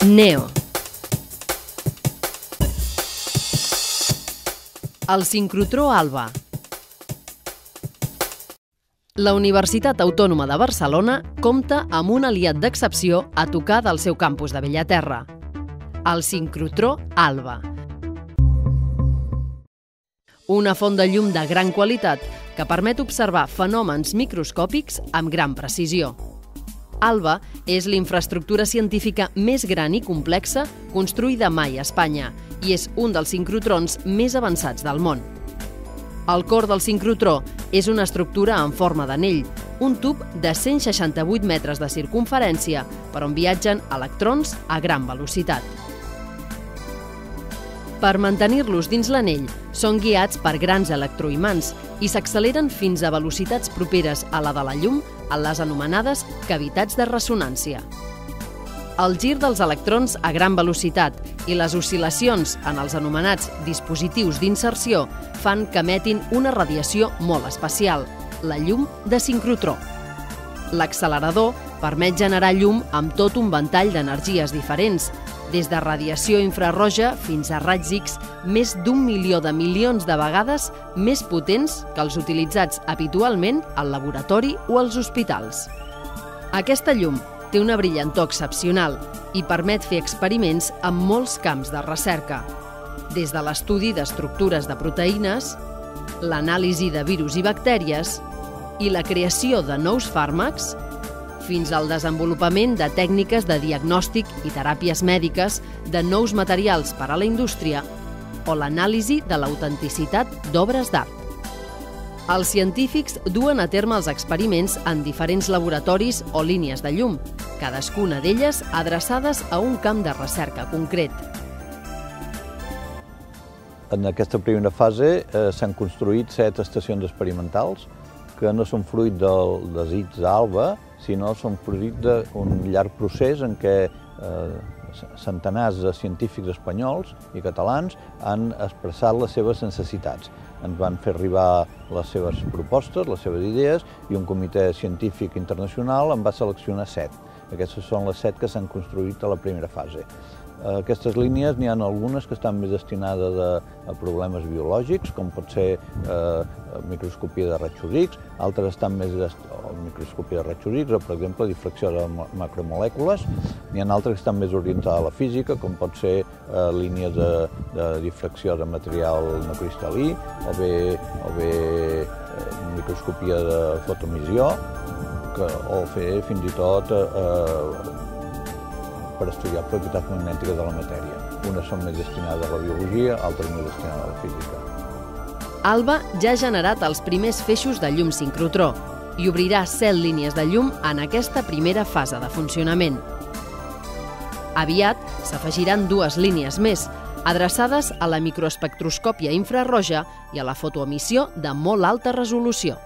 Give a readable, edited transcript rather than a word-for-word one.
NEO. El sincrotró ALBA. La Universitat Autònoma de Barcelona compta amb un aliat d'excepció a tocar del seu campus de Bellaterra, el sincrotró ALBA. Una font de llum de gran qualitat que permet observar fenòmens microscòpics amb gran precisió. ALBA és l'infraestructura científica més gran i complexa construïda mai a Espanya i és un dels sincrotrons més avançats del món. El cor del sincrotró és una estructura en forma d'anell, un tub de 168 metres de circumferència per on viatgen electrons a gran velocitat. Per mantenir-los dins l'anell, són guiats per grans electroimants i s'acceleren fins a velocitats properes a la de la llum en les anomenades cavitats de ressonància. El gir dels electrons a gran velocitat i les oscil·lacions en els anomenats dispositius d'inserció fan que emetin una radiació molt especial, la llum de sincrotró. L'accelerador permet generar llum amb tot un ventall d'energies diferents, des de radiació infrarroja fins a raigs X més d'1 milió de milions de vegades més potents que els utilitzats habitualment al laboratori o als hospitals. Aquesta llum té una brillantor excepcional i permet fer experiments en molts camps de recerca, des de l'estudi d'estructures de proteïnes, l'anàlisi de virus i bactèries i la creació de nous fàrmacs, fins al desenvolupament de tècniques de diagnòstic i teràpies mèdiques de nous materials per a la indústria o l'anàlisi de l'autenticitat d'obres d'art. Els científics duen a terme els experiments en diferents laboratoris o línies de llum, cadascuna d'elles adreçades a un camp de recerca concret. En aquesta primera fase s'han construït 7 estacions experimentals que no són fruit del desig d'ALBA, sinó són fruit d'un llarg procés en què centenars de científics espanyols i catalans han expressat les seves necessitats. Ens van fer arribar les seves propostes, les seves idees, i un comitè científic internacional en va seleccionar 7. Aquestes són les 7 que s'han construït a la primera fase. Aquestes línies n'hi ha algunes que estan més destinades a problemes biològics, com pot ser microscopia de rajos X, altres estan més a microscopia de rajos X, o per exemple difracció de macromolècules. N'hi ha altres que estan més orientades a la física, com pot ser línies de difracció de material no cristal·lí, o bé microscopia de fotoemissió, o fer fins i tot per estudiar propietats magnètiques de la matèria. Unes són més destinades a la biologia, altres més destinades a la física. ALBA ja ha generat els primers feixos de llum sincrotró i obrirà 7 línies de llum en aquesta primera fase de funcionament. Aviat s'afegiran 2 línies més, adreçades a la microespectroscòpia infrarroja i a la fotoemissió de molt alta resolució.